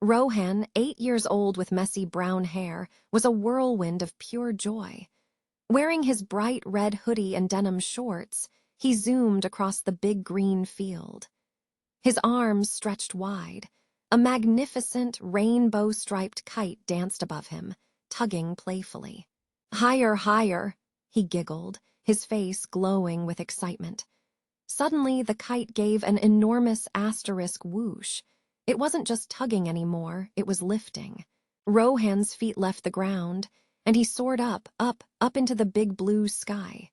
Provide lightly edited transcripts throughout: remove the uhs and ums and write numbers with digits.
Rohan, 8 years old with messy brown hair, was a whirlwind of pure joy. Wearing his bright red hoodie and denim shorts, he zoomed across the big green field. His arms stretched wide. A magnificent rainbow-striped kite danced above him, tugging playfully. "Higher, higher," he giggled, his face glowing with excitement. Suddenly, the kite gave an enormous asterisk whoosh. It wasn't just tugging anymore, it was lifting. Rohan's feet left the ground, and he soared up into the big blue sky.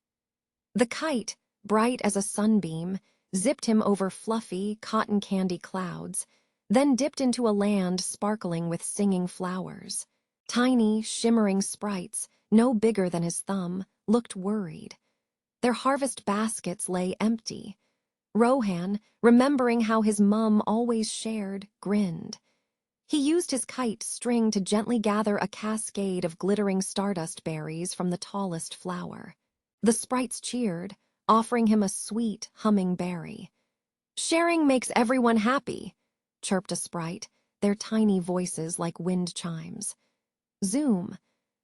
The kite, bright as a sunbeam, zipped him over fluffy, cotton candy clouds, then dipped into a land sparkling with singing flowers. Tiny, shimmering sprites, no bigger than his thumb, looked worried. Their harvest baskets lay empty. Rohan, remembering how his mum always shared, grinned. He used his kite string to gently gather a cascade of glittering stardust berries from the tallest flower. The sprites cheered, offering him a sweet, humming berry. "Sharing makes everyone happy," chirped a sprite, their tiny voices like wind chimes. Zoom!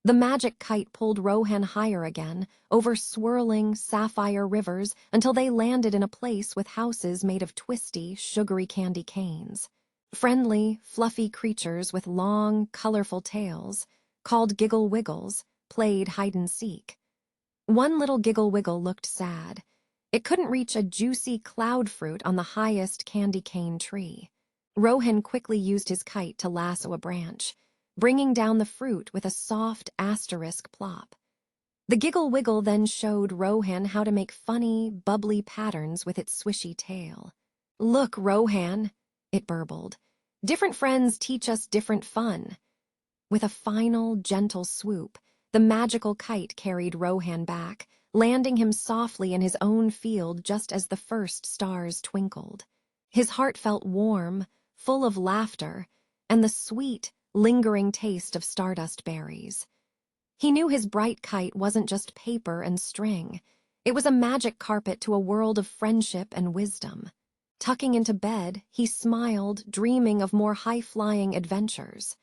The magic kite pulled Rohan higher again, over swirling, sapphire rivers until they landed in a place with houses made of twisty, sugary candy canes. Friendly, fluffy creatures with long, colorful tails, called Giggle Wiggles, played hide-and-seek. One little Giggle Wiggle looked sad. It couldn't reach a juicy cloud fruit on the highest candy cane tree. Rohan quickly used his kite to lasso a branch, bringing down the fruit with a soft asterisk plop. The Giggle Wiggle then showed Rohan how to make funny, bubbly patterns with its swishy tail. "Look, Rohan," it burbled. "Different friends teach us different fun." With a final, gentle swoop, the magical kite carried Rohan back, landing him softly in his own field just as the first stars twinkled. His heart felt warm, full of laughter, and the sweet, lingering taste of stardust berries. He knew his bright kite wasn't just paper and string. It was a magic carpet to a world of friendship and wisdom. Tucking into bed, he smiled, dreaming of more high-flying adventures.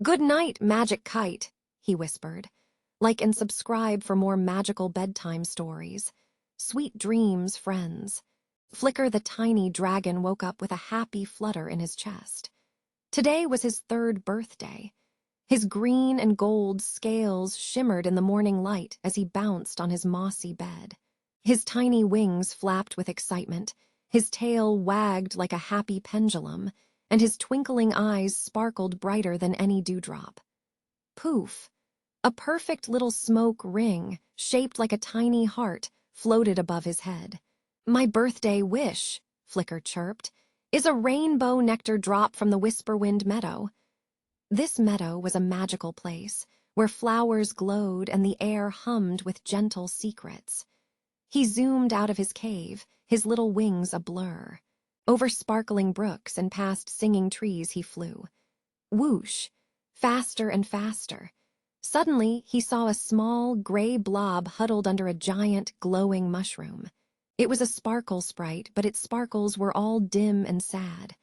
"Good night, magic kite," he whispered. "Like and subscribe for more magical bedtime stories. Sweet dreams, friends." Flicker the tiny dragon woke up with a happy flutter in his chest. Today was his 3rd birthday. His green and gold scales shimmered in the morning light as he bounced on his mossy bed. His tiny wings flapped with excitement, his tail wagged like a happy pendulum, and his twinkling eyes sparkled brighter than any dewdrop. Poof! A perfect little smoke ring, shaped like a tiny heart, floated above his head. "My birthday wish," Flicker chirped, "is a rainbow nectar drop from the Whisperwind Meadow." This meadow was a magical place, where flowers glowed and the air hummed with gentle secrets. He zoomed out of his cave, his little wings a blur. Over sparkling brooks and past singing trees he flew. Whoosh! Faster and faster. Suddenly, he saw a small, gray blob huddled under a giant, glowing mushroom. It was a sparkle sprite, but its sparkles were all dim and sad.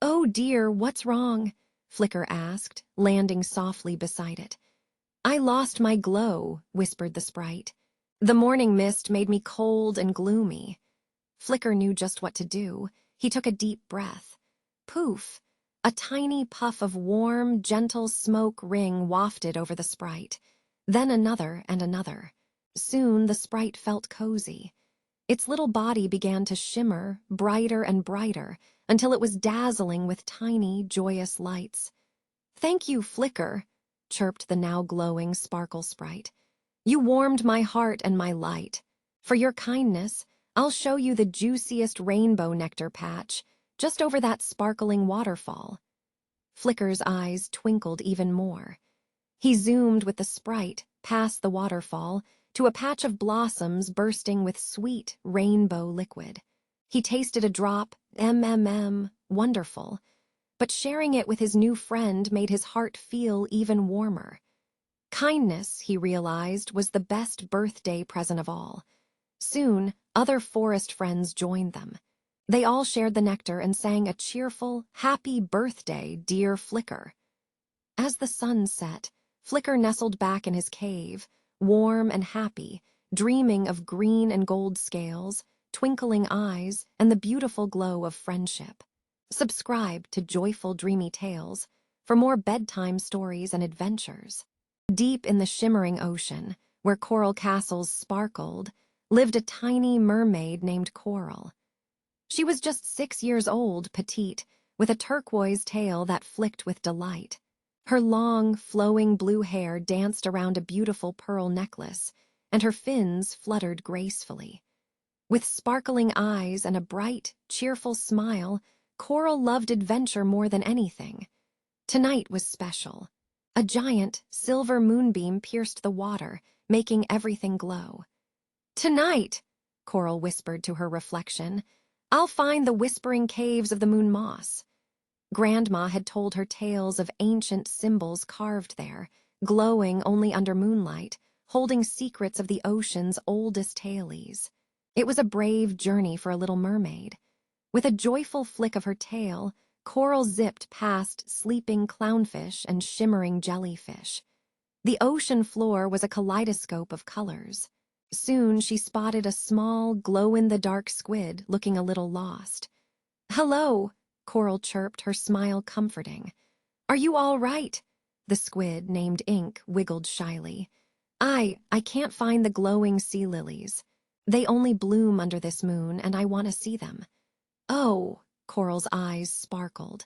"Oh dear, what's wrong?" Flicker asked, landing softly beside it. "I lost my glow," whispered the sprite. "The morning mist made me cold and gloomy." Flicker knew just what to do. He took a deep breath. Poof! A tiny puff of warm, gentle smoke ring wafted over the sprite. Then another and another. Soon the sprite felt cozy. Its little body began to shimmer, brighter and brighter, until it was dazzling with tiny, joyous lights. "Thank you, Flicker," chirped the now glowing sparkle sprite. "You warmed my heart and my light. For your kindness, I'll show you the juiciest rainbow nectar patch, just over that sparkling waterfall." Flicker's eyes twinkled even more. He zoomed with the sprite past the waterfall to a patch of blossoms bursting with sweet rainbow liquid. He tasted a drop, wonderful. But sharing it with his new friend made his heart feel even warmer. Kindness, he realized, was the best birthday present of all. Soon, other forest friends joined them. They all shared the nectar and sang a cheerful, "Happy birthday, dear Flicker." As the sun set, Flicker nestled back in his cave, warm and happy, dreaming of green and gold scales, twinkling eyes, and the beautiful glow of friendship. Subscribe to Joyful Dreamy Tales for more bedtime stories and adventures. Deep in the shimmering ocean, where coral castles sparkled, lived a tiny mermaid named Coral. She was just 6 years old, petite, with a turquoise tail that flicked with delight. Her long, flowing blue hair danced around a beautiful pearl necklace, and her fins fluttered gracefully. With sparkling eyes and a bright, cheerful smile, Coral loved adventure more than anything. Tonight was special. A giant, silver moonbeam pierced the water, making everything glow. "Tonight," Coral whispered to her reflection, "I'll find the whispering caves of the moon moss." Grandma had told her tales of ancient symbols carved there, glowing only under moonlight, holding secrets of the ocean's oldest tailies. It was a brave journey for a little mermaid. With a joyful flick of her tail, Coral zipped past sleeping clownfish and shimmering jellyfish. The ocean floor was a kaleidoscope of colors. Soon she spotted a small, glow-in-the-dark squid looking a little lost. "Hello," Coral chirped, her smile comforting. "Are you all right?" The squid, named Ink, wiggled shyly. I can't find the glowing sea lilies. They only bloom under this moon, and I want to see them." "Oh," Coral's eyes sparkled.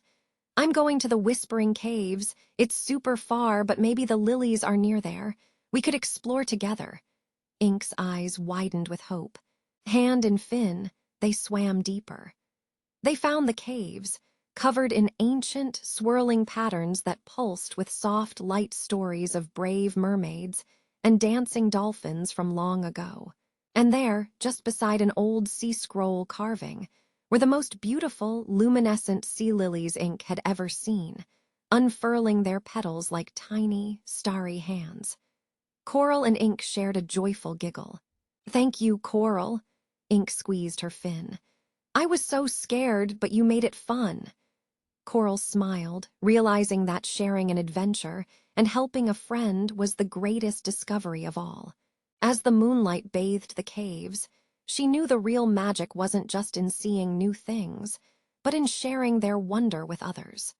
"I'm going to the Whispering Caves. It's super far, but maybe the lilies are near there. We could explore together." Ink's eyes widened with hope. Hand in fin, they swam deeper. They found the caves, covered in ancient, swirling patterns that pulsed with soft, light stories of brave mermaids and dancing dolphins from long ago. And there, just beside an old sea scroll carving, were the most beautiful, luminescent sea lilies Ink had ever seen, unfurling their petals like tiny, starry hands. Coral and Ink shared a joyful giggle. "Thank you, Coral." Ink squeezed her fin. "I was so scared, but you made it fun." Coral smiled, realizing that sharing an adventure and helping a friend was the greatest discovery of all. As the moonlight bathed the caves, she knew the real magic wasn't just in seeing new things, but in sharing their wonder with others.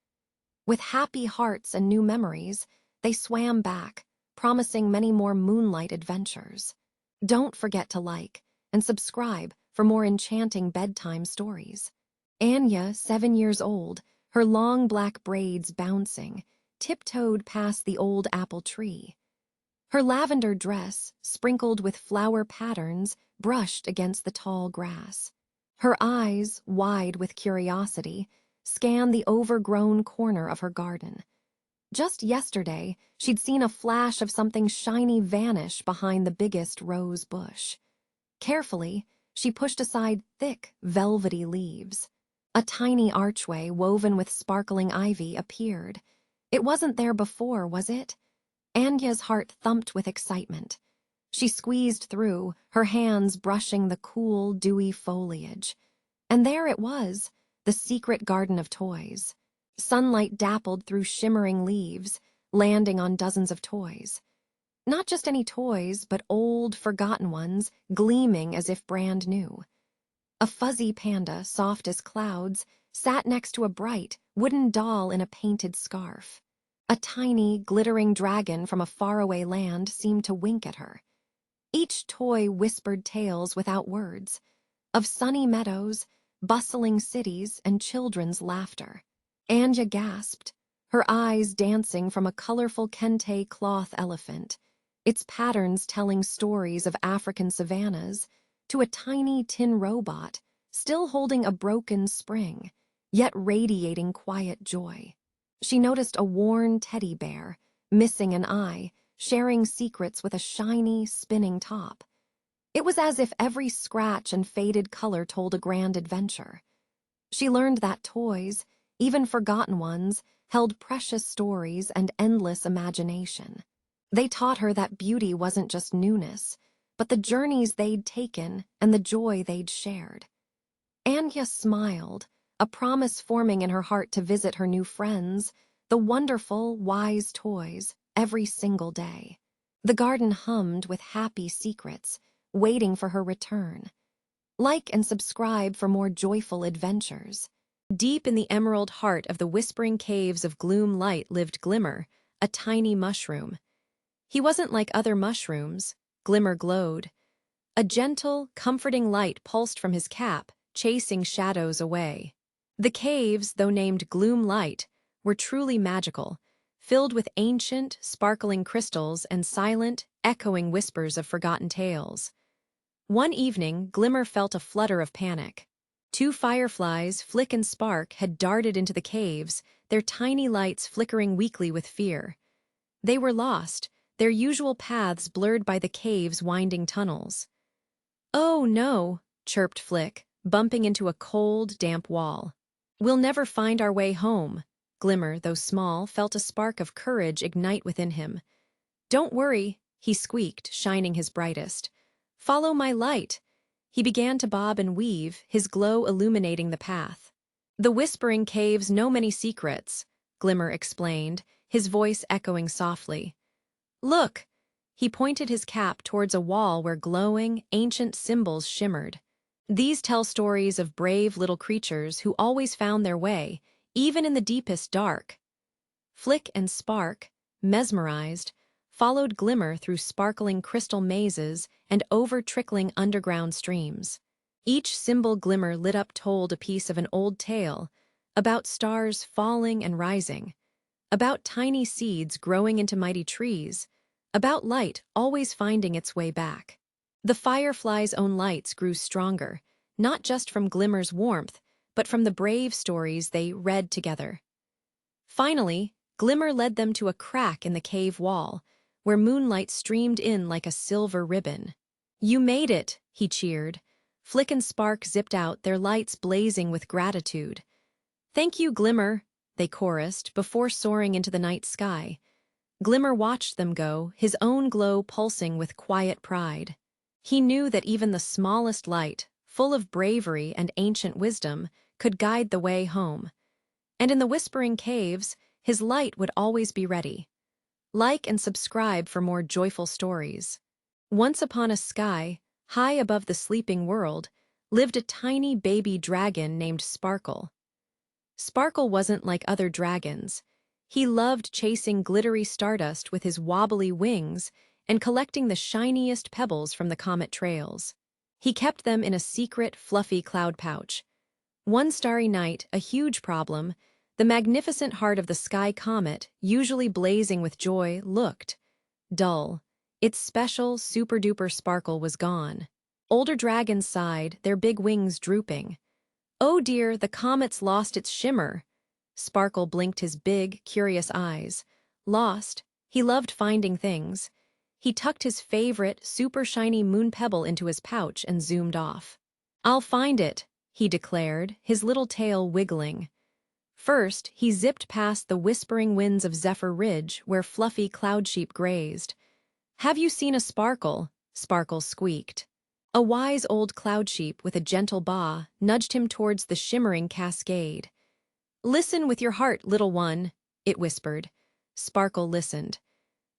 With happy hearts and new memories, they swam back, promising many more moonlight adventures. Don't forget to like and subscribe for more enchanting bedtime stories. Anya, 7 years old, her long black braids bouncing, tiptoed past the old apple tree. Her lavender dress, sprinkled with flower patterns, brushed against the tall grass. Her eyes, wide with curiosity, scanned the overgrown corner of her garden. Just yesterday, she'd seen a flash of something shiny vanish behind the biggest rose bush. Carefully, she pushed aside thick, velvety leaves. A tiny archway woven with sparkling ivy appeared. It wasn't there before, was it? Anya's heart thumped with excitement. She squeezed through, her hands brushing the cool, dewy foliage. And there it was, the secret garden of toys. Sunlight dappled through shimmering leaves, landing on dozens of toys. Not just any toys, but old, forgotten ones, gleaming as if brand new. A fuzzy panda, soft as clouds, sat next to a bright, wooden doll in a painted scarf. A tiny, glittering dragon from a faraway land seemed to wink at her. Each toy whispered tales without words, of sunny meadows, bustling cities, and children's laughter. Anya gasped, her eyes dancing from a colorful kente cloth elephant, its patterns telling stories of African savannas, to a tiny tin robot, still holding a broken spring, yet radiating quiet joy. She noticed a worn teddy bear, missing an eye, sharing secrets with a shiny, spinning top. It was as if every scratch and faded color told a grand adventure. She learned that toys, even forgotten ones, held precious stories and endless imagination. They taught her that beauty wasn't just newness, but the journeys they'd taken and the joy they'd shared. Anya smiled, a promise forming in her heart to visit her new friends, the wonderful, wise toys, every single day. The garden hummed with happy secrets, waiting for her return. Like and subscribe for more joyful adventures. Deep in the emerald heart of the whispering caves of Gloom Light lived Glimmer, a tiny mushroom. He wasn't like other mushrooms. Glimmer glowed. A gentle, comforting light pulsed from his cap, chasing shadows away. The caves, though named Gloom Light, were truly magical, filled with ancient, sparkling crystals and silent, echoing whispers of forgotten tales. One evening, Glimmer felt a flutter of panic. Two fireflies, Flick and Spark, had darted into the caves, their tiny lights flickering weakly with fear. They were lost, their usual paths blurred by the cave's winding tunnels. "Oh, no," chirped Flick, bumping into a cold, damp wall. "We'll never find our way home." Glimmer, though small, felt a spark of courage ignite within him. "Don't worry," he squeaked, shining his brightest. "Follow my light." He began to bob and weave, his glow illuminating the path. "The whispering caves know many secrets," Glimmer explained, his voice echoing softly. "Look!" He pointed his cap towards a wall where glowing, ancient symbols shimmered. "These tell stories of brave little creatures who always found their way, even in the deepest dark." Flick and Spark, mesmerized, followed Glimmer through sparkling crystal mazes and over trickling underground streams. Each symbol Glimmer lit up told a piece of an old tale, about stars falling and rising, about tiny seeds growing into mighty trees, about light always finding its way back. The fireflies' own lights grew stronger, not just from Glimmer's warmth, but from the brave stories they read together. Finally, Glimmer led them to a crack in the cave wall, where moonlight streamed in like a silver ribbon. "You made it," he cheered. Flick and Spark zipped out, their lights blazing with gratitude. "Thank you, Glimmer," they chorused before soaring into the night sky. Glimmer watched them go, his own glow pulsing with quiet pride. He knew that even the smallest light, full of bravery and ancient wisdom, could guide the way home. And in the whispering caves, his light would always be ready. Like and subscribe for more joyful stories. Once upon a sky, high above the sleeping world, lived a tiny baby dragon named Sparkle. Sparkle wasn't like other dragons. He loved chasing glittery stardust with his wobbly wings and collecting the shiniest pebbles from the Comet trails. He kept them in a secret, fluffy cloud pouch. One starry night, a huge problem, the magnificent heart of the sky comet, usually blazing with joy, looked dull. Its special, super-duper sparkle was gone. Older dragons sighed, their big wings drooping. "Oh dear, the comet's lost its shimmer." Sparkle blinked his big, curious eyes. Lost, he loved finding things. He tucked his favorite, super-shiny moon pebble into his pouch and zoomed off. "I'll find it," he declared, his little tail wiggling. First, he zipped past the whispering winds of Zephyr Ridge where fluffy cloud sheep grazed. "Have you seen a sparkle?" Sparkle squeaked. A wise old cloud sheep with a gentle baa nudged him towards the shimmering cascade. "Listen with your heart, little one," it whispered. Sparkle listened.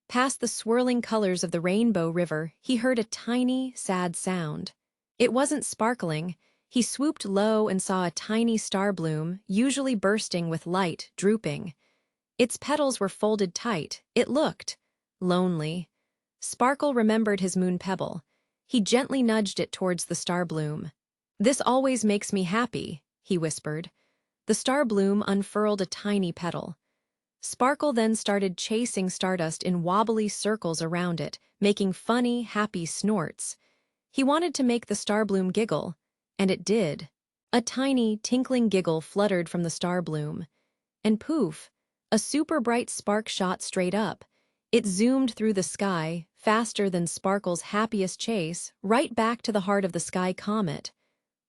Past the swirling colors of the rainbow river, he heard a tiny, sad sound. It wasn't sparkling. He swooped low and saw a tiny star bloom, usually bursting with light, drooping. Its petals were folded tight. It looked lonely. Sparkle remembered his moon pebble. He gently nudged it towards the star bloom. "This always makes me happy," he whispered. The star bloom unfurled a tiny petal. Sparkle then started chasing stardust in wobbly circles around it, making funny, happy snorts. He wanted to make the star bloom giggle, and it did. A tiny, tinkling giggle fluttered from the star bloom. And poof, a super bright spark shot straight up. It zoomed through the sky, faster than Sparkle's happiest chase, right back to the heart of the sky comet.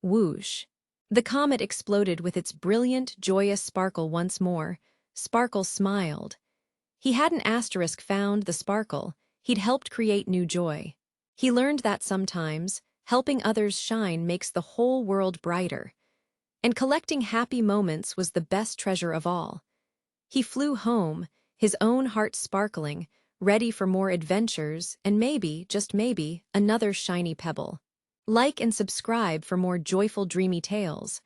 Whoosh. The comet exploded with its brilliant, joyous sparkle once more. Sparkle smiled. He hadn't found the sparkle, he'd helped create new joy. He learned that sometimes, helping others shine makes the whole world brighter. And collecting happy moments was the best treasure of all. He flew home, his own heart sparkling, ready for more adventures and maybe, just maybe, another shiny pebble. Like and subscribe for more joyful, dreamy tales.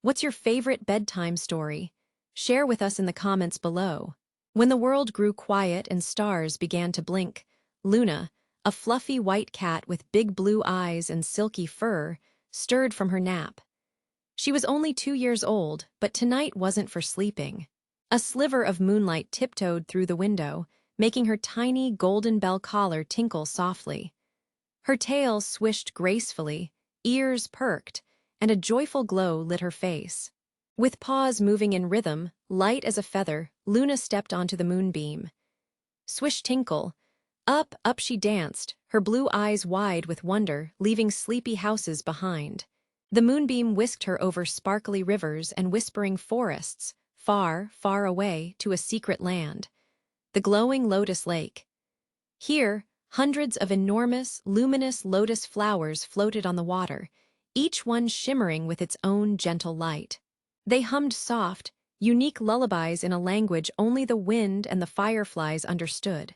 What's your favorite bedtime story? Share with us in the comments below. When the world grew quiet and stars began to blink, Luna, a fluffy white cat with big blue eyes and silky fur, stirred from her nap. She was only 2 years old, but tonight wasn't for sleeping. A sliver of moonlight tiptoed through the window, making her tiny golden bell collar tinkle softly. Her tail swished gracefully, ears perked, and a joyful glow lit her face. With paws moving in rhythm, light as a feather, Luna stepped onto the moonbeam. Swish tinkle. Up, up she danced, her blue eyes wide with wonder, leaving sleepy houses behind. The moonbeam whisked her over sparkly rivers and whispering forests, far, far away to a secret land. The glowing lotus lake. Here, hundreds of enormous, luminous lotus flowers floated on the water, each one shimmering with its own gentle light. They hummed soft, unique lullabies in a language only the wind and the fireflies understood.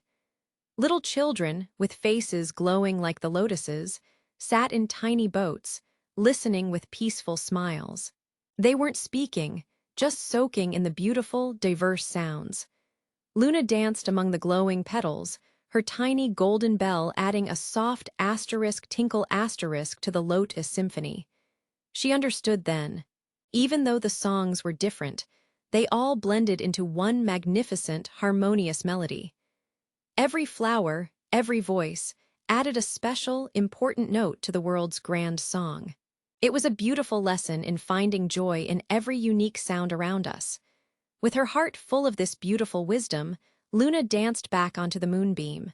Little children, with faces glowing like the lotuses, sat in tiny boats, listening with peaceful smiles. They weren't speaking, just soaking in the beautiful, diverse sounds. Luna danced among the glowing petals, her tiny golden bell adding a soft asterisk tinkle asterisk to the lotus symphony. She understood then. Even though the songs were different, they all blended into one magnificent, harmonious melody. Every flower, every voice, added a special, important note to the world's grand song. It was a beautiful lesson in finding joy in every unique sound around us. With her heart full of this beautiful wisdom, Luna danced back onto the moonbeam.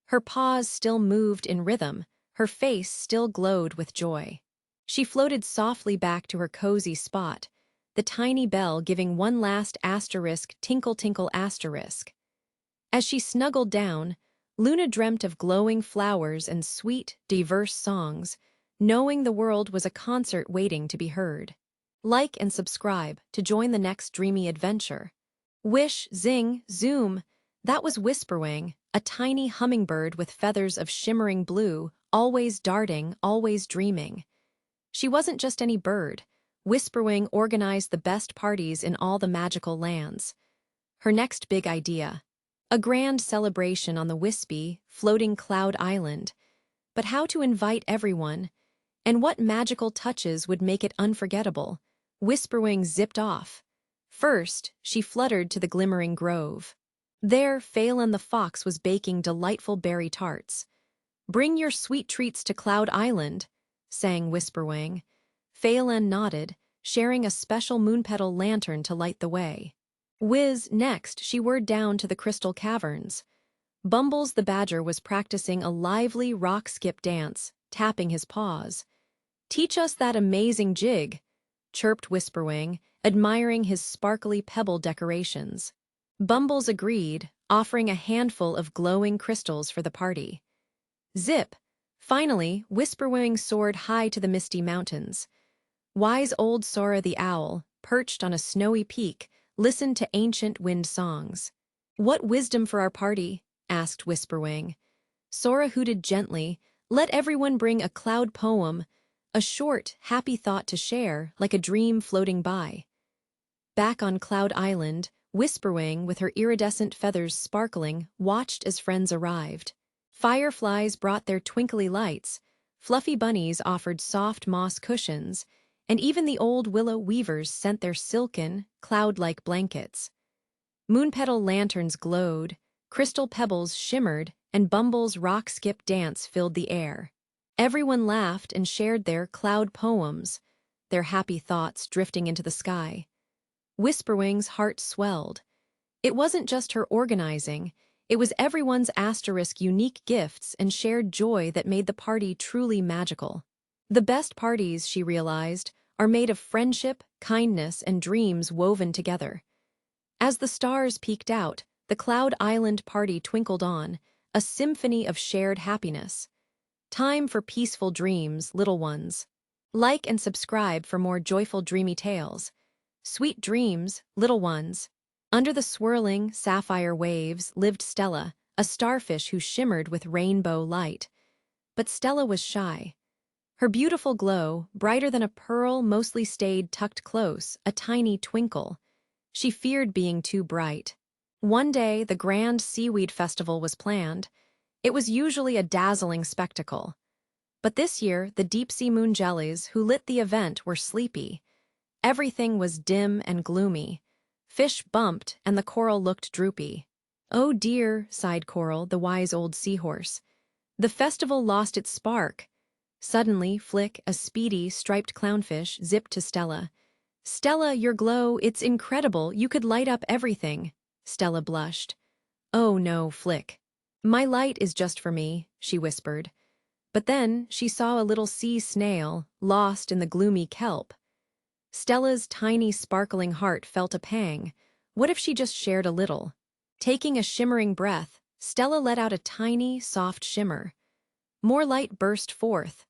Her paws still moved in rhythm, her face still glowed with joy. She floated softly back to her cozy spot, the tiny bell giving one last asterisk tinkle tinkle asterisk. As she snuggled down, Luna dreamt of glowing flowers and sweet, diverse songs, knowing the world was a concert waiting to be heard. Like and subscribe to join the next dreamy adventure. Wish, zing, zoom. That was Whisperwing, a tiny hummingbird with feathers of shimmering blue, always darting, always dreaming. She wasn't just any bird. Whisperwing organized the best parties in all the magical lands. Her next big idea: a grand celebration on the wispy, floating cloud island. But how to invite everyone? And what magical touches would make it unforgettable? Whisperwing zipped off. First, she fluttered to the glimmering grove. There, Phelan the fox was baking delightful berry tarts. "Bring your sweet treats to Cloud Island," sang Whisperwing. Phelan nodded, sharing a special moonpetal lantern to light the way. Next, she whirred down to the crystal caverns. Bumbles the badger was practicing a lively rock-skip dance, tapping his paws. "Teach us that amazing jig," chirped Whisperwing, admiring his sparkly pebble decorations. Bumbles agreed, offering a handful of glowing crystals for the party. Zip! Finally, Whisperwing soared high to the misty mountains. Wise old Sora the owl, perched on a snowy peak, listened to ancient wind songs. "What wisdom for our party?" asked Whisperwing. Sora hooted gently, "Let everyone bring a cloud poem, a short, happy thought to share, like a dream floating by." Back on Cloud Island, Whisperwing, with her iridescent feathers sparkling, watched as friends arrived. Fireflies brought their twinkly lights, fluffy bunnies offered soft moss cushions, and even the old willow weavers sent their silken, cloud-like blankets. Moonpetal lanterns glowed, crystal pebbles shimmered, and Bumble's rock-skip dance filled the air. Everyone laughed and shared their cloud poems, their happy thoughts drifting into the sky. Whisperwing's heart swelled. It wasn't just her organizing, it was everyone's asterisk unique gifts and shared joy that made the party truly magical. The best parties, she realized, are made of friendship, kindness, and dreams woven together. As the stars peeked out, the Cloud Island party twinkled on, a symphony of shared happiness. Time for peaceful dreams, little ones. Like and subscribe for more joyful dreamy tales. Sweet dreams, little ones. Under the swirling, sapphire waves lived Stella, a starfish who shimmered with rainbow light. But Stella was shy. Her beautiful glow, brighter than a pearl, mostly stayed tucked close, a tiny twinkle. She feared being too bright. One day, the grand seaweed festival was planned. It was usually a dazzling spectacle. But this year, the deep-sea moon jellies who lit the event were sleepy. Everything was dim and gloomy. Fish bumped, and the coral looked droopy. "Oh dear," sighed Coral, the wise old seahorse. "The festival lost its spark." Suddenly, Flick, a speedy, striped clownfish, zipped to Stella. "Stella, your glow, it's incredible, you could light up everything." Stella blushed. "Oh no, Flick. My light is just for me," she whispered. But then she saw a little sea snail, lost in the gloomy kelp. Stella's tiny, sparkling heart felt a pang. What if she just shared a little? Taking a shimmering breath, Stella let out a tiny, soft shimmer. More light burst forth.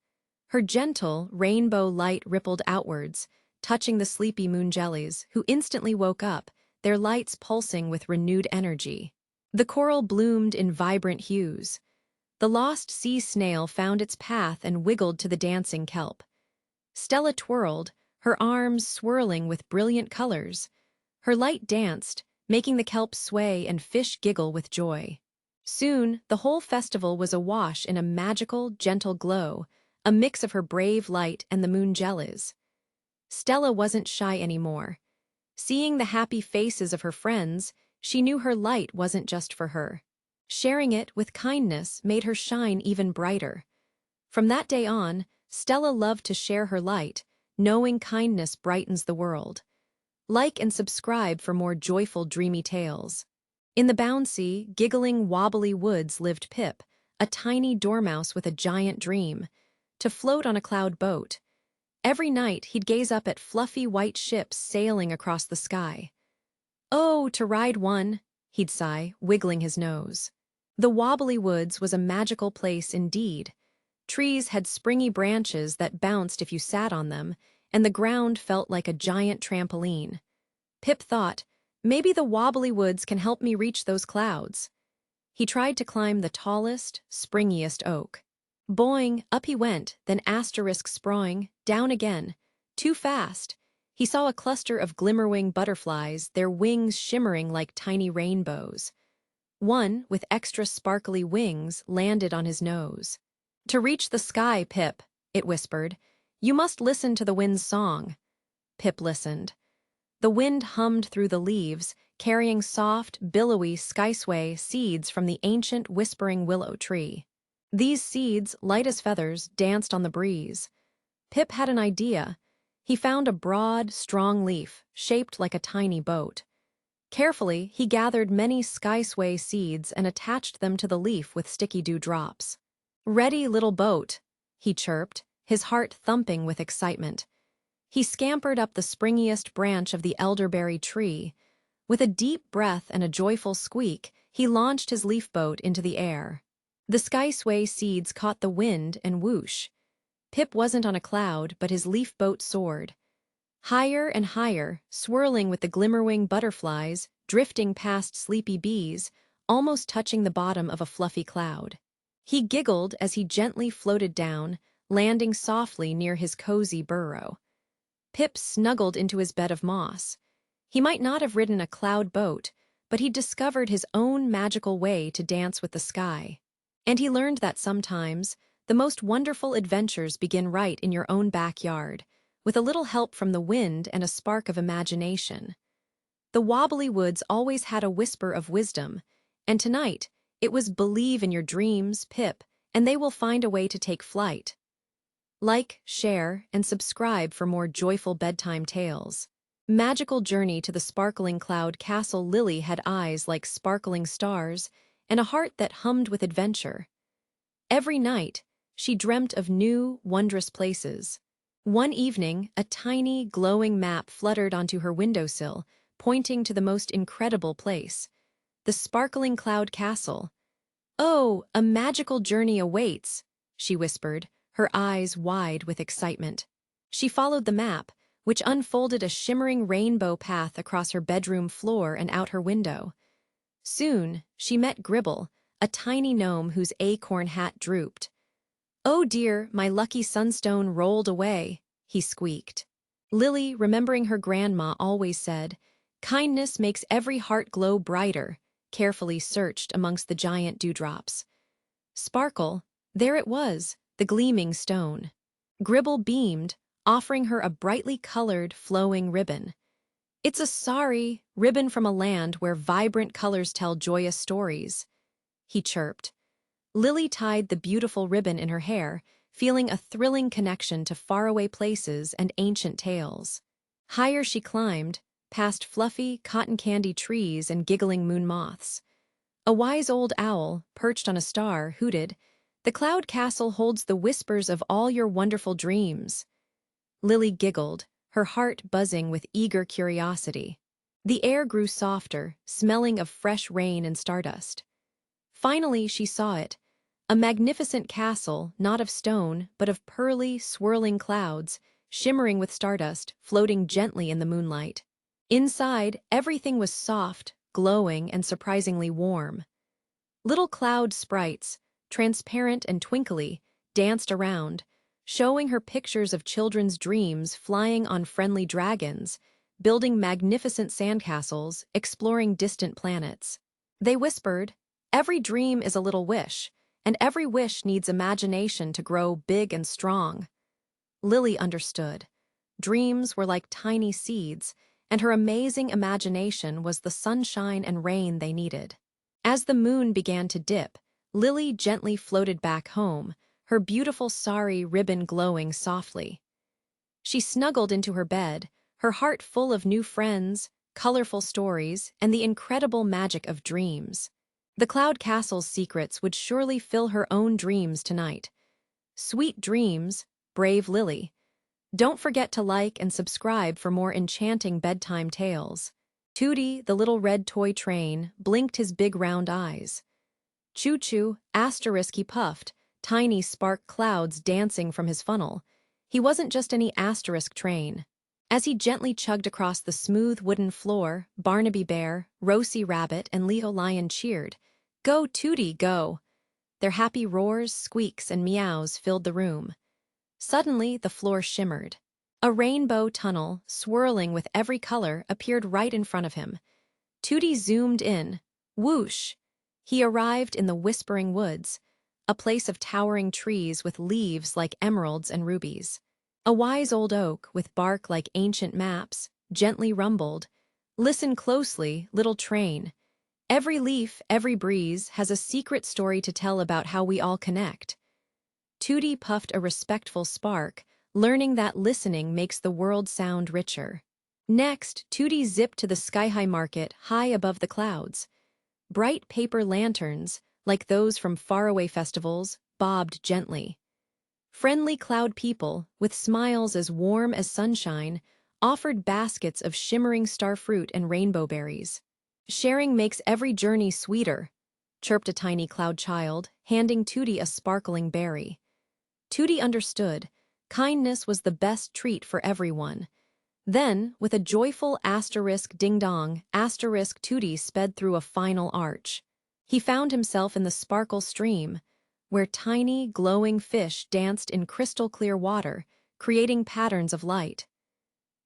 Her gentle, rainbow light rippled outwards, touching the sleepy moon jellies, who instantly woke up, their lights pulsing with renewed energy. The coral bloomed in vibrant hues. The lost sea snail found its path and wiggled to the dancing kelp. Stella twirled, her arms swirling with brilliant colors. Her light danced, making the kelp sway and fish giggle with joy. Soon, the whole festival was awash in a magical, gentle glow, a mix of her brave light and the moon jellies. Stella wasn't shy anymore. Seeing the happy faces of her friends, she knew her light wasn't just for her. Sharing it with kindness made her shine even brighter. From that day on, Stella loved to share her light, knowing kindness brightens the world. Like and subscribe for more joyful dreamy tales. In the bouncy, giggling, wobbly woods lived Pip, a tiny dormouse with a giant dream: to float on a cloud boat. Every night he'd gaze up at fluffy white ships sailing across the sky. "Oh, to ride one," he'd sigh, wiggling his nose. The wobbly woods was a magical place indeed. Trees had springy branches that bounced if you sat on them, and the ground felt like a giant trampoline. Pip thought, maybe the wobbly woods can help me reach those clouds. He tried to climb the tallest, springiest oak. Boing, up he went, then asterisk sprawling, down again. Too fast. He saw a cluster of glimmerwing butterflies, their wings shimmering like tiny rainbows. One, with extra sparkly wings, landed on his nose. "To reach the sky, Pip," it whispered, "you must listen to the wind's song." Pip listened. The wind hummed through the leaves, carrying soft, billowy skysway seeds from the ancient whispering willow tree. These seeds, light as feathers, danced on the breeze. Pip had an idea. He found a broad, strong leaf, shaped like a tiny boat. Carefully, he gathered many skysway seeds and attached them to the leaf with sticky dew drops. "Ready, little boat," he chirped, his heart thumping with excitement. He scampered up the springiest branch of the elderberry tree. With a deep breath and a joyful squeak, he launched his leaf boat into the air. The skysway seeds caught the wind and whoosh. Pip wasn't on a cloud, but his leaf boat soared. Higher and higher, swirling with the glimmerwing butterflies, drifting past sleepy bees, almost touching the bottom of a fluffy cloud. He giggled as he gently floated down, landing softly near his cozy burrow. Pip snuggled into his bed of moss. He might not have ridden a cloud boat, but he'd discovered his own magical way to dance with the sky. And he learned that sometimes, the most wonderful adventures begin right in your own backyard, with a little help from the wind and a spark of imagination. The wobbly woods always had a whisper of wisdom, and tonight, it was "Believe in your dreams, Pip, and they will find a way to take flight." Like, share, and subscribe for more joyful bedtime tales. Magical journey to the sparkling cloud castle. Lily had eyes like sparkling stars and a heart that hummed with adventure. Every night, she dreamt of new, wondrous places. One evening, a tiny, glowing map fluttered onto her windowsill, pointing to the most incredible place: the sparkling cloud castle. "Oh, a magical journey awaits," she whispered, her eyes wide with excitement. She followed the map, which unfolded a shimmering rainbow path across her bedroom floor and out her window. Soon, she met Gribble, a tiny gnome whose acorn hat drooped. "Oh dear, my lucky sunstone rolled away," he squeaked. Lily, remembering her grandma, always said, "Kindness makes every heart glow brighter," carefully searched amongst the giant dewdrops. Sparkle, there it was, the gleaming stone. Gribble beamed, offering her a brightly colored, flowing ribbon. "It's a sorry ribbon from a land where vibrant colors tell joyous stories," he chirped. Lily tied the beautiful ribbon in her hair, feeling a thrilling connection to faraway places and ancient tales. Higher she climbed, past fluffy, cotton candy trees and giggling moon moths. A wise old owl, perched on a star, hooted, "The cloud castle holds the whispers of all your wonderful dreams." Lily giggled, her heart buzzing with eager curiosity. The air grew softer, smelling of fresh rain and stardust. Finally she saw it, a magnificent castle, not of stone, but of pearly, swirling clouds, shimmering with stardust, floating gently in the moonlight. Inside, everything was soft, glowing, and surprisingly warm. Little cloud sprites, transparent and twinkly, danced around, showing her pictures of children's dreams flying on friendly dragons, building magnificent sandcastles, exploring distant planets. They whispered, "Every dream is a little wish, and every wish needs imagination to grow big and strong." Lily understood. Dreams were like tiny seeds, and her amazing imagination was the sunshine and rain they needed. As the moon began to dip, Lily gently floated back home, her beautiful sari ribbon glowing softly. She snuggled into her bed, her heart full of new friends, colorful stories, and the incredible magic of dreams. The Cloud Castle's secrets would surely fill her own dreams tonight. Sweet dreams, brave Lily. Don't forget to like and subscribe for more enchanting bedtime tales. Tootie, the little red toy train, blinked his big round eyes. Choo-choo, he puffed, tiny spark clouds dancing from his funnel. He wasn't just any asterisk train. As he gently chugged across the smooth wooden floor, Barnaby Bear, Rosie Rabbit, and Leo Lion cheered. "Go, Tootie, go!" Their happy roars, squeaks, and meows filled the room. Suddenly, the floor shimmered. A rainbow tunnel, swirling with every color, appeared right in front of him. Tootie zoomed in. Whoosh! He arrived in the Whispering Woods, a place of towering trees with leaves like emeralds and rubies. A wise old oak, with bark like ancient maps, gently rumbled. "Listen closely, little train. Every leaf, every breeze has a secret story to tell about how we all connect." Tootie puffed a respectful spark, learning that listening makes the world sound richer. Next, Tootie zipped to the sky-high market high above the clouds. Bright paper lanterns, like those from faraway festivals, bobbed gently. Friendly cloud people, with smiles as warm as sunshine, offered baskets of shimmering starfruit and rainbow berries. "Sharing makes every journey sweeter," chirped a tiny cloud child, handing Tootie a sparkling berry. Tootie understood. Kindness was the best treat for everyone. Then, with a joyful asterisk ding-dong, asterisk Tootie sped through a final arch. He found himself in the sparkle stream, where tiny, glowing fish danced in crystal-clear water, creating patterns of light.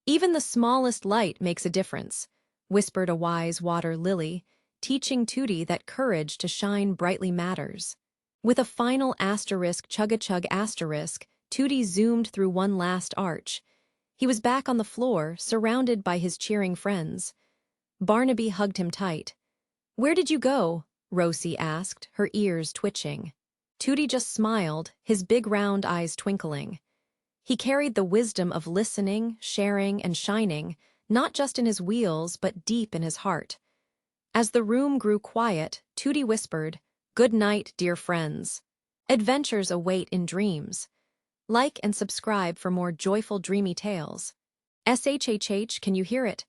"Even the smallest light makes a difference," whispered a wise water lily, teaching Tootie that courage to shine brightly matters. With a final asterisk chug-a-chug asterisk, Tootie zoomed through one last arch. He was back on the floor, surrounded by his cheering friends. Barnaby hugged him tight. "Where did you go?" Rosie asked, her ears twitching. Tootie just smiled, his big round eyes twinkling. He carried the wisdom of listening, sharing, and shining, not just in his wheels, but deep in his heart. As the room grew quiet, Tootie whispered, "Good night, dear friends. Adventures await in dreams." Like and subscribe for more joyful, dreamy tales. SHHH, can you hear it?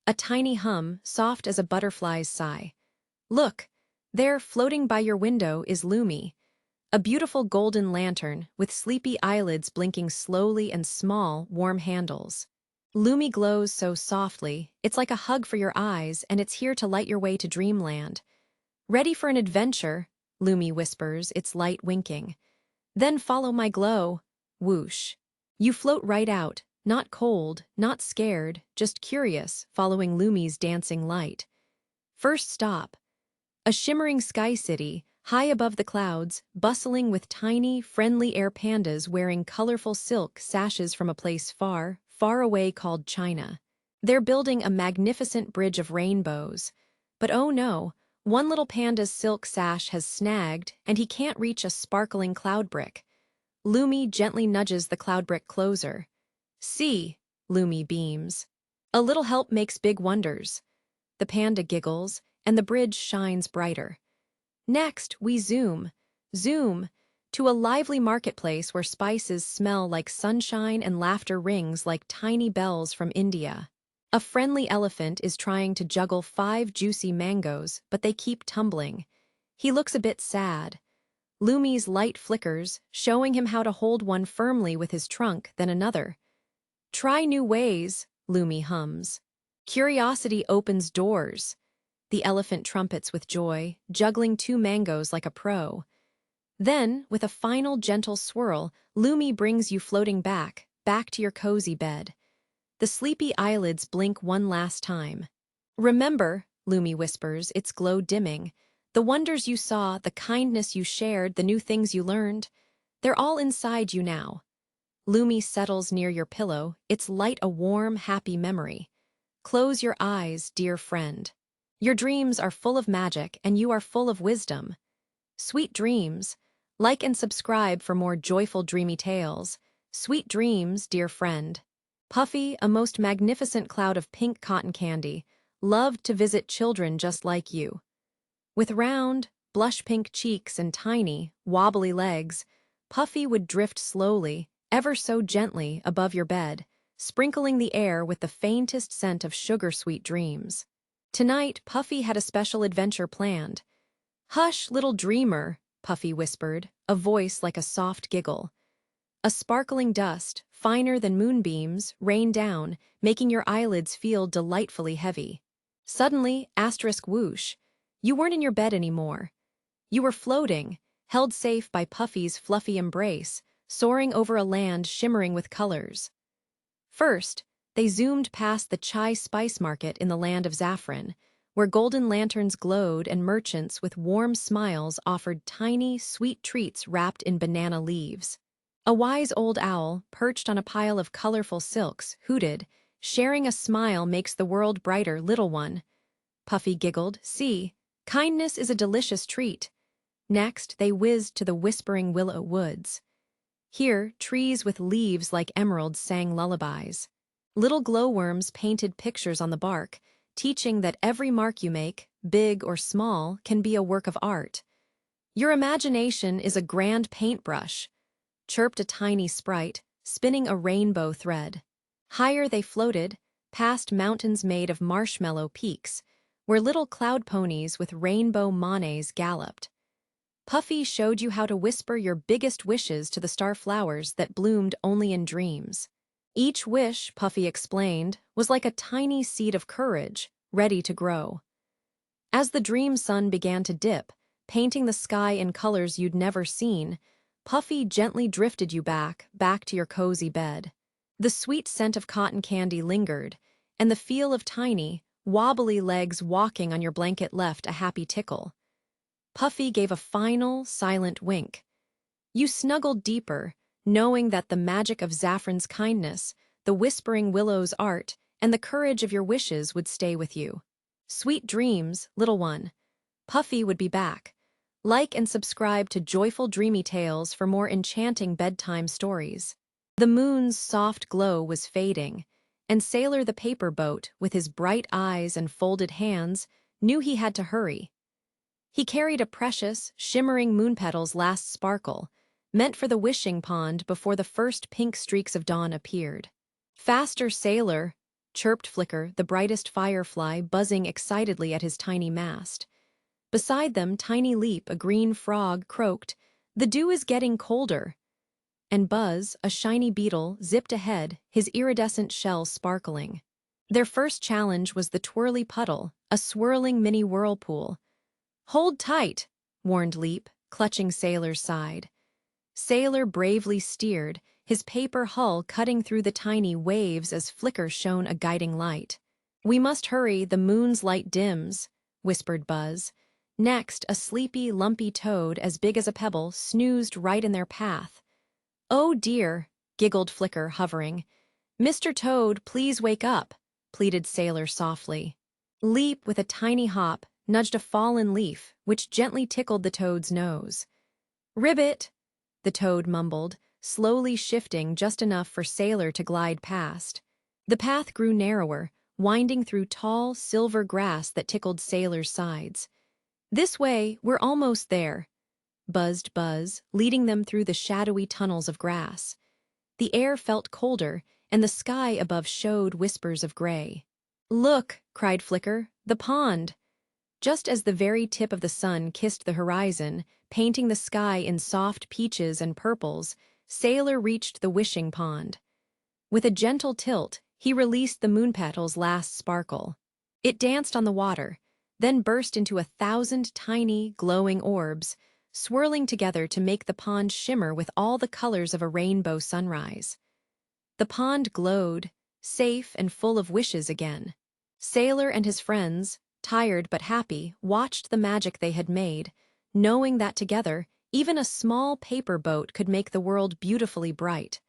A tiny hum, soft as a butterfly's sigh. Look, there, floating by your window, is Lumi, A beautiful golden lantern with sleepy eyelids blinking slowly and small, warm handles. Lumi glows so softly, it's like a hug for your eyes, and it's here to light your way to dreamland. Ready for an adventure? Lumi whispers, its light winking. Then follow my glow. Whoosh. You float right out, not cold, not scared, just curious, following Lumi's dancing light. First stop. A shimmering sky city, high above the clouds, bustling with tiny, friendly air pandas wearing colorful silk sashes from a place far, far away called China. They're building a magnificent bridge of rainbows. But oh no, one little panda's silk sash has snagged, and he can't reach a sparkling cloud brick. Lumi gently nudges the cloud brick closer. See, Lumi beams. A little help makes big wonders. The panda giggles, and the bridge shines brighter. Next, we zoom, to a lively marketplace where spices smell like sunshine and laughter rings like tiny bells from India. A friendly elephant is trying to juggle 5 juicy mangoes, but they keep tumbling. He looks a bit sad. Lumi's light flickers, showing him how to hold one firmly with his trunk, then another. Try new ways, Lumi hums. Curiosity opens doors. The elephant trumpets with joy, juggling 2 mangoes like a pro. Then, with a final gentle swirl, Lumi brings you floating back to your cozy bed. The sleepy eyelids blink one last time. Remember, Lumi whispers, its glow dimming, the wonders you saw, the kindness you shared, the new things you learned, they're all inside you now. Lumi settles near your pillow, its light a warm, happy memory. Close your eyes, dear friend. Your dreams are full of magic, and you are full of wisdom. Sweet dreams. Like and subscribe for more joyful, dreamy tales. Sweet dreams, dear friend. Puffy, a most magnificent cloud of pink cotton candy, loved to visit children just like you. With round, blush-pink cheeks and tiny, wobbly legs, Puffy would drift slowly, ever so gently, above your bed, sprinkling the air with the faintest scent of sugar-sweet dreams. Tonight, Puffy had a special adventure planned. Hush, little dreamer, Puffy whispered, a voice like a soft giggle. A sparkling dust, finer than moonbeams, rained down, making your eyelids feel delightfully heavy. Suddenly, whoosh, you weren't in your bed anymore. You were floating, held safe by Puffy's fluffy embrace, soaring over a land shimmering with colors. First, they zoomed past the chai spice market in the land of Zaffron, where golden lanterns glowed and merchants with warm smiles offered tiny, sweet treats wrapped in banana leaves. A wise old owl, perched on a pile of colorful silks, hooted, sharing a smile makes the world brighter, little one. Puffy giggled, see, kindness is a delicious treat. Next, they whizzed to the whispering willow woods. Here, trees with leaves like emeralds sang lullabies. Little glowworms painted pictures on the bark, teaching that every mark you make, big or small, can be a work of art. Your imagination is a grand paintbrush, chirped a tiny sprite, spinning a rainbow thread. Higher they floated, past mountains made of marshmallow peaks, where little cloud ponies with rainbow monets galloped. Puffy showed you how to whisper your biggest wishes to the star flowers that bloomed only in dreams. Each wish, Puffy explained, was like a tiny seed of courage, ready to grow. As the dream sun began to dip, painting the sky in colors you'd never seen, Puffy gently drifted you back to your cozy bed. The sweet scent of cotton candy lingered, and the feel of tiny, wobbly legs walking on your blanket left a happy tickle. Puffy gave a final, silent wink. You snuggled deeper, knowing that the magic of Zaffron's kindness, the whispering willow's art, and the courage of your wishes would stay with you. Sweet dreams, little one. Puffy would be back. Like and subscribe to Joyful Dreamy Tales for more enchanting bedtime stories. The moon's soft glow was fading, and Sailor the paper boat, with his bright eyes and folded hands, knew he had to hurry. He carried a precious, shimmering moon petal's last sparkle, meant for the wishing pond before the first pink streaks of dawn appeared. Faster, Sailor, chirped Flicker, the brightest firefly, buzzing excitedly at his tiny mast. Beside them, Tiny Leap, a green frog, croaked, The dew is getting colder. And Buzz, a shiny beetle, zipped ahead, his iridescent shell sparkling. Their first challenge was the twirly puddle, a swirling mini whirlpool. "Hold tight," warned Leap, clutching Sailor's side. Sailor bravely steered, his paper hull cutting through the tiny waves as Flicker shone a guiding light. "We must hurry, the moon's light dims," whispered Buzz. Next, a sleepy, lumpy toad as big as a pebble snoozed right in their path. "Oh dear," giggled Flicker, hovering. "Mr. Toad, please wake up," pleaded Sailor softly. Leap, with a tiny hop, nudged a fallen leaf, which gently tickled the toad's nose. "Ribbit," the toad mumbled, slowly shifting just enough for Sailor to glide past. The path grew narrower, winding through tall, silver grass that tickled Sailor's sides. "This way, we're almost there," buzzed Buzz, leading them through the shadowy tunnels of grass. The air felt colder, and the sky above showed whispers of gray. "Look," cried Flicker, "the pond!" Just as the very tip of the sun kissed the horizon, painting the sky in soft peaches and purples, Sailor reached the wishing pond. With a gentle tilt, he released the moon petal's last sparkle. It danced on the water, then burst into 1,000 tiny, glowing orbs, swirling together to make the pond shimmer with all the colors of a rainbow sunrise. The pond glowed, safe and full of wishes again. Sailor and his friends, tired but happy, watched the magic they had made, knowing that together, even a small paper boat could make the world beautifully bright.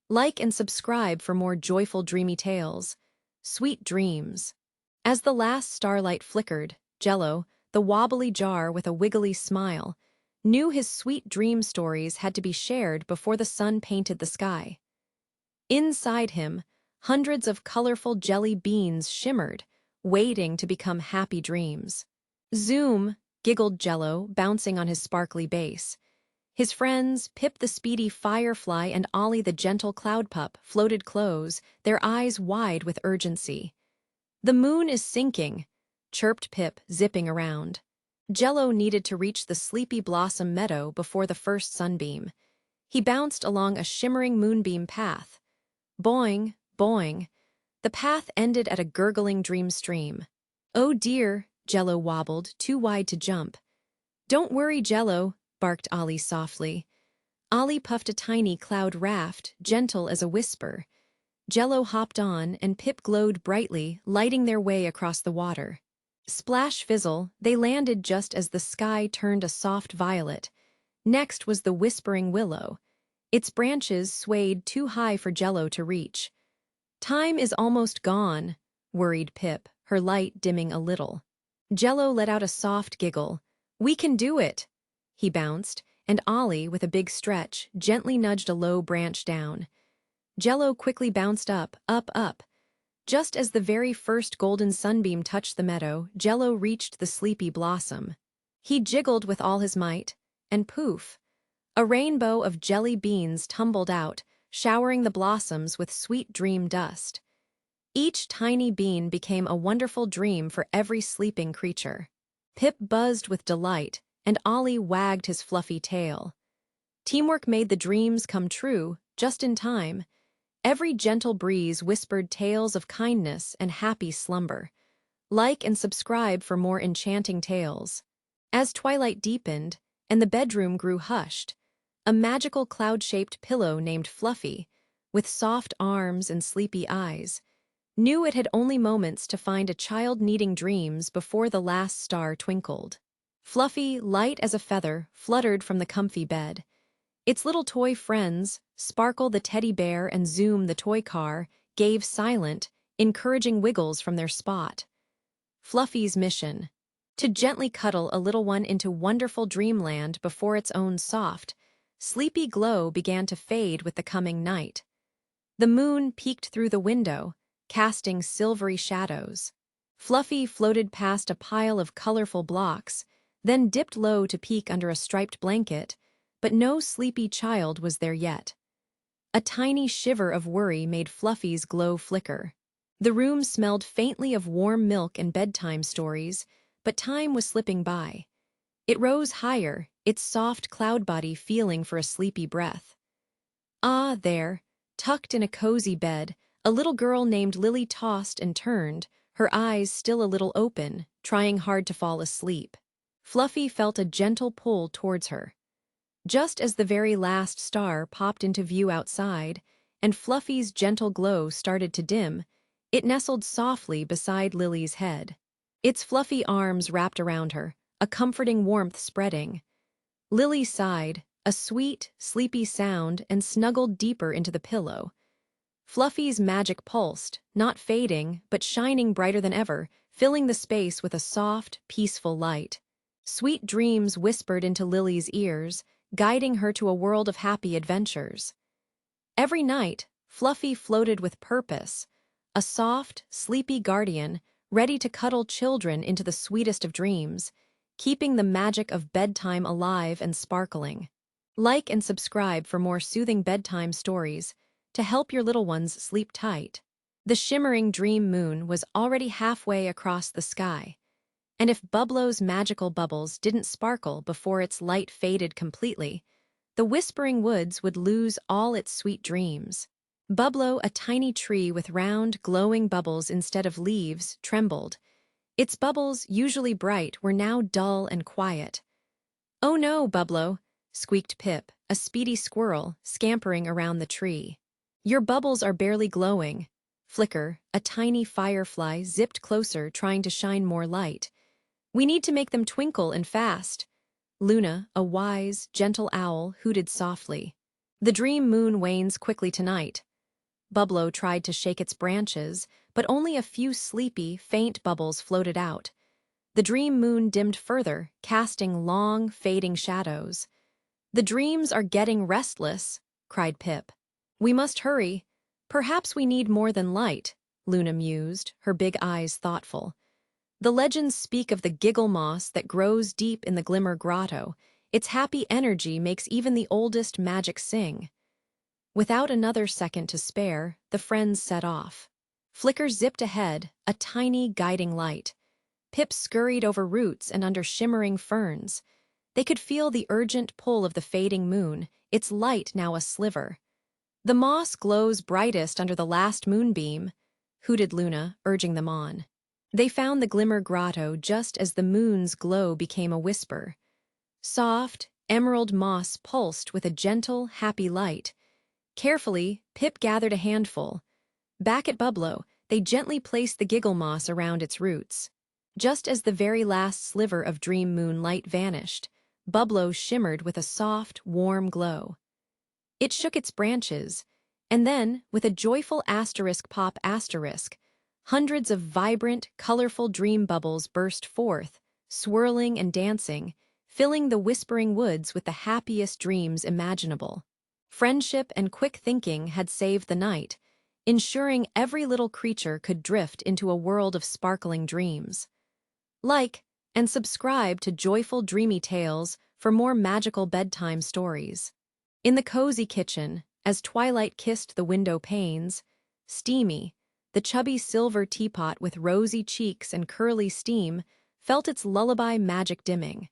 Like and subscribe for more joyful dreamy tales. Sweet dreams. As the last starlight flickered, Jello, the wobbly jar with a wiggly smile, knew his sweet dream stories had to be shared before the sun painted the sky. Inside him, hundreds of colorful jelly beans shimmered, waiting to become happy dreams. "Zoom," giggled Jello, bouncing on his sparkly base. His friends, Pip the speedy firefly and Ollie the gentle cloud pup, floated close, their eyes wide with urgency. "The moon is sinking," chirped Pip, zipping around. Jello needed to reach the sleepy blossom meadow before the first sunbeam. He bounced along a shimmering moonbeam path. Boing, boing. The path ended at a gurgling dream stream. "Oh dear," Jello wobbled, too wide to jump. "Don't worry, Jello," barked Ollie softly. Ollie puffed a tiny cloud raft, gentle as a whisper. Jello hopped on, and Pip glowed brightly, lighting their way across the water. Splash fizzle, they landed just as the sky turned a soft violet. Next was the whispering willow. Its branches swayed too high for Jello to reach. "Time is almost gone," worried Pip, her light dimming a little. Jello let out a soft giggle. "We can do it!" He bounced, and Ollie, with a big stretch, gently nudged a low branch down. Jello quickly bounced up, up, up. Just as the very first golden sunbeam touched the meadow, Jello reached the sleepy blossom. He jiggled with all his might, and poof! A rainbow of jelly beans tumbled out, showering the blossoms with sweet dream dust. Each tiny bean became a wonderful dream for every sleeping creature. Pip buzzed with delight, and Ollie wagged his fluffy tail. Teamwork made the dreams come true, just in time. Every gentle breeze whispered tales of kindness and happy slumber. Like and subscribe for more enchanting tales. As twilight deepened, and the bedroom grew hushed, a magical cloud-shaped pillow named Fluffy, with soft arms and sleepy eyes, knew it had only moments to find a child needing dreams before the last star twinkled. Fluffy, light as a feather, fluttered from the comfy bed. Its little toy friends, Sparkle the teddy bear and Zoom the toy car, gave silent, encouraging wiggles from their spot. Fluffy's mission: to gently cuddle a little one into wonderful dreamland before its own soft, sleepy glow began to fade with the coming night. The moon peeked through the window, casting silvery shadows. Fluffy floated past a pile of colorful blocks, then dipped low to peek under a striped blanket, but no sleepy child was there yet. A tiny shiver of worry made Fluffy's glow flicker. The room smelled faintly of warm milk and bedtime stories, but time was slipping by. It rose higher, its soft cloud body feeling for a sleepy breath. Ah, there, tucked in a cozy bed, a little girl named Lily tossed and turned, her eyes still a little open, trying hard to fall asleep. Fluffy felt a gentle pull towards her. Just as the very last star popped into view outside, and Fluffy's gentle glow started to dim, it nestled softly beside Lily's head. Its fluffy arms wrapped around her, a comforting warmth spreading. Lily sighed, a sweet, sleepy sound, and snuggled deeper into the pillow. Fluffy's magic pulsed, not fading, but shining brighter than ever, filling the space with a soft, peaceful light. Sweet dreams whispered into Lily's ears, guiding her to a world of happy adventures. Every night, Fluffy floated with purpose, a soft, sleepy guardian, ready to cuddle children into the sweetest of dreams, keeping the magic of bedtime alive and sparkling. Like and subscribe for more soothing bedtime stories to help your little ones sleep tight. The shimmering dream moon was already halfway across the sky, and if Bubblo's magical bubbles didn't sparkle before its light faded completely, the Whispering Woods would lose all its sweet dreams. Bubblo, a tiny tree with round, glowing bubbles instead of leaves, trembled. Its bubbles, usually bright, were now dull and quiet. "Oh no, Bubblo," squeaked Pip, a speedy squirrel, scampering around the tree. "Your bubbles are barely glowing." Flicker, a tiny firefly, zipped closer, trying to shine more light. "We need to make them twinkle and fast." Luna, a wise, gentle owl, hooted softly. "The dream moon wanes quickly tonight." Bubblo tried to shake its branches, but only a few sleepy, faint bubbles floated out. The dream moon dimmed further, casting long, fading shadows. "The dreams are getting restless," cried Pip. "We must hurry. Perhaps we need more than light," Luna mused, her big eyes thoughtful. "The legends speak of the giggle moss that grows deep in the Glimmer Grotto. Its happy energy makes even the oldest magic sing." Without another second to spare, the friends set off. Flicker zipped ahead, a tiny guiding light. Pip scurried over roots and under shimmering ferns. They could feel the urgent pull of the fading moon, its light now a sliver. "The moss glows brightest under the last moonbeam," hooted Luna, urging them on. They found the Glimmer Grotto just as the moon's glow became a whisper. Soft, emerald moss pulsed with a gentle, happy light. Carefully, Pip gathered a handful. Back at Bubblo, they gently placed the giggle moss around its roots. Just as the very last sliver of dream moonlight vanished, Bubblo shimmered with a soft, warm glow. It shook its branches, and then, with a joyful asterisk pop asterisk, hundreds of vibrant, colorful dream bubbles burst forth, swirling and dancing, filling the Whispering Woods with the happiest dreams imaginable. Friendship and quick thinking had saved the night, ensuring every little creature could drift into a world of sparkling dreams. Like and subscribe to Joyful Dreamy Tales for more magical bedtime stories. In the cozy kitchen, as twilight kissed the window panes, steamy, the chubby silver teapot with rosy cheeks and curly steam felt its lullaby magic dimming.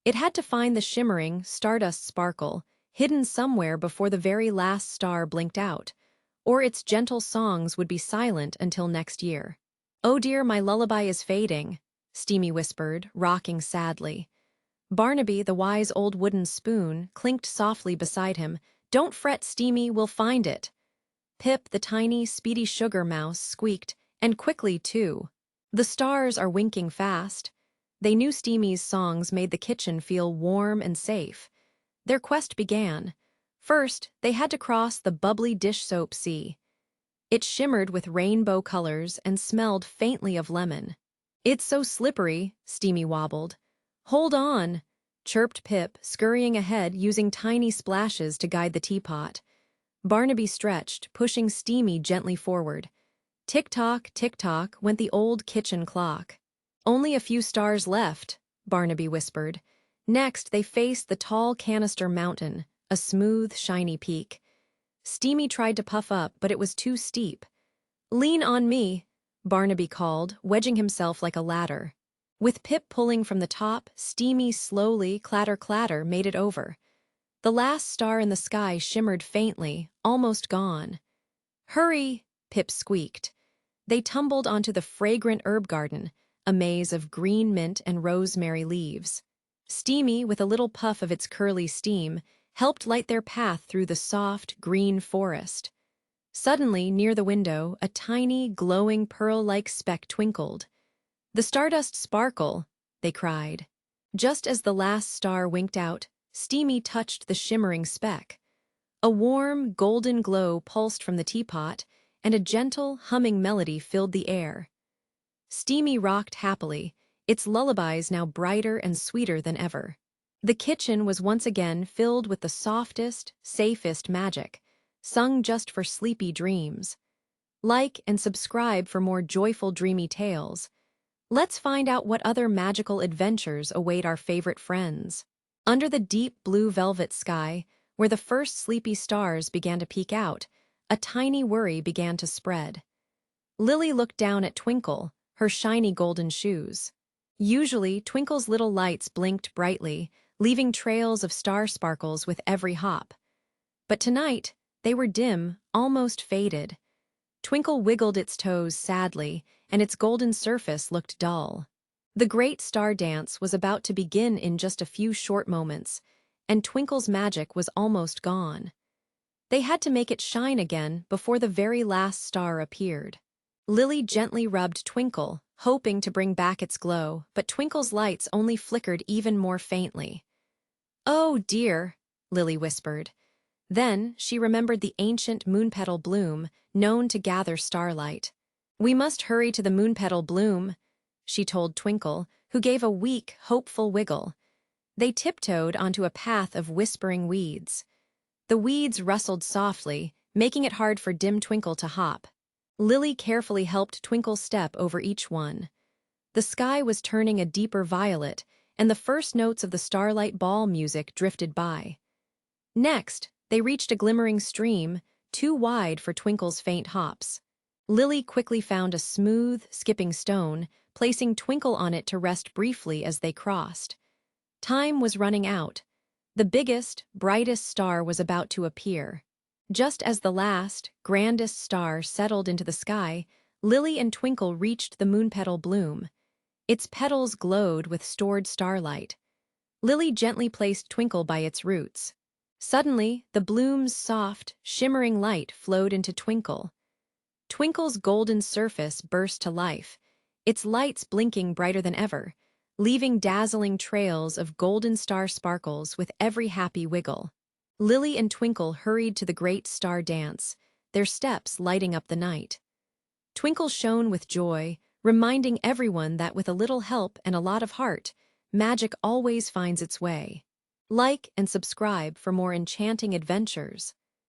It had to find the shimmering, stardust sparkle, hidden somewhere before the very last star blinked out, or its gentle songs would be silent until next year. "Oh dear, my lullaby is fading," Steamy whispered, rocking sadly. Barnaby, the wise old wooden spoon, clinked softly beside him. "Don't fret, Steamy, we'll find it." Pip, the tiny, speedy sugar mouse, squeaked, and quickly, too. "The stars are winking fast." They knew Steamy's songs made the kitchen feel warm and safe. Their quest began. First, they had to cross the bubbly dish soap sea. It shimmered with rainbow colors and smelled faintly of lemon. "It's so slippery," Steamy wobbled. "Hold on," chirped Pip, scurrying ahead using tiny splashes to guide the teapot. Barnaby stretched, pushing Steamy gently forward. Tick-tock, tick-tock went the old kitchen clock. "Only a few stars left," Barnaby whispered. Next, they faced the tall canister mountain, a smooth, shiny peak. Steamy tried to puff up, but it was too steep. "Lean on me," Barnaby called, wedging himself like a ladder. With Pip pulling from the top, Steamy slowly, clatter-clatter, made it over. The last star in the sky shimmered faintly, almost gone. "Hurry!" Pip squeaked. They tumbled onto the fragrant herb garden, a maze of green mint and rosemary leaves. Steamy, with a little puff of its curly steam, helped light their path through the soft, green forest. Suddenly, near the window, a tiny, glowing pearl-like speck twinkled. "The stardust sparkle!" they cried. Just as the last star winked out, Steamy touched the shimmering speck. A warm, golden glow pulsed from the teapot, and a gentle, humming melody filled the air. Steamy rocked happily, its lullabies now brighter and sweeter than ever. The kitchen was once again filled with the softest, safest magic, sung just for sleepy dreams. Like and subscribe for more joyful, dreamy tales. Let's find out what other magical adventures await our favorite friends. Under the deep blue velvet sky, where the first sleepy stars began to peek out, a tiny worry began to spread. Lily looked down at Twinkle, her shiny golden shoes. Usually, Twinkle's little lights blinked brightly, leaving trails of star sparkles with every hop. But tonight, they were dim, almost faded. Twinkle wiggled its toes sadly, and its golden surface looked dull. The great star dance was about to begin in just a few short moments, and Twinkle's magic was almost gone. They had to make it shine again before the very last star appeared. Lily gently rubbed Twinkle, hoping to bring back its glow, but Twinkle's lights only flickered even more faintly. "Oh, dear," Lily whispered. Then she remembered the ancient moonpetal bloom, known to gather starlight. "We must hurry to the moonpetal bloom," she told Twinkle, who gave a weak, hopeful wiggle. They tiptoed onto a path of whispering weeds. The weeds rustled softly, making it hard for dim Twinkle to hop. Lily carefully helped Twinkle step over each one. The sky was turning a deeper violet, and the first notes of the Starlight ball music drifted by. Next, they reached a glimmering stream, too wide for Twinkle's faint hops. Lily quickly found a smooth, skipping stone, placing Twinkle on it to rest briefly as they crossed. Time was running out. The biggest, brightest star was about to appear. Just as the last, grandest star settled into the sky, Lily and Twinkle reached the moonpetal bloom. Its petals glowed with stored starlight. Lily gently placed Twinkle by its roots. Suddenly, the bloom's soft, shimmering light flowed into Twinkle. Twinkle's golden surface burst to life, its lights blinking brighter than ever, leaving dazzling trails of golden star sparkles with every happy wiggle. Lily and Twinkle hurried to the great star dance, their steps lighting up the night. Twinkle shone with joy, reminding everyone that with a little help and a lot of heart, magic always finds its way. Like and subscribe for more enchanting adventures.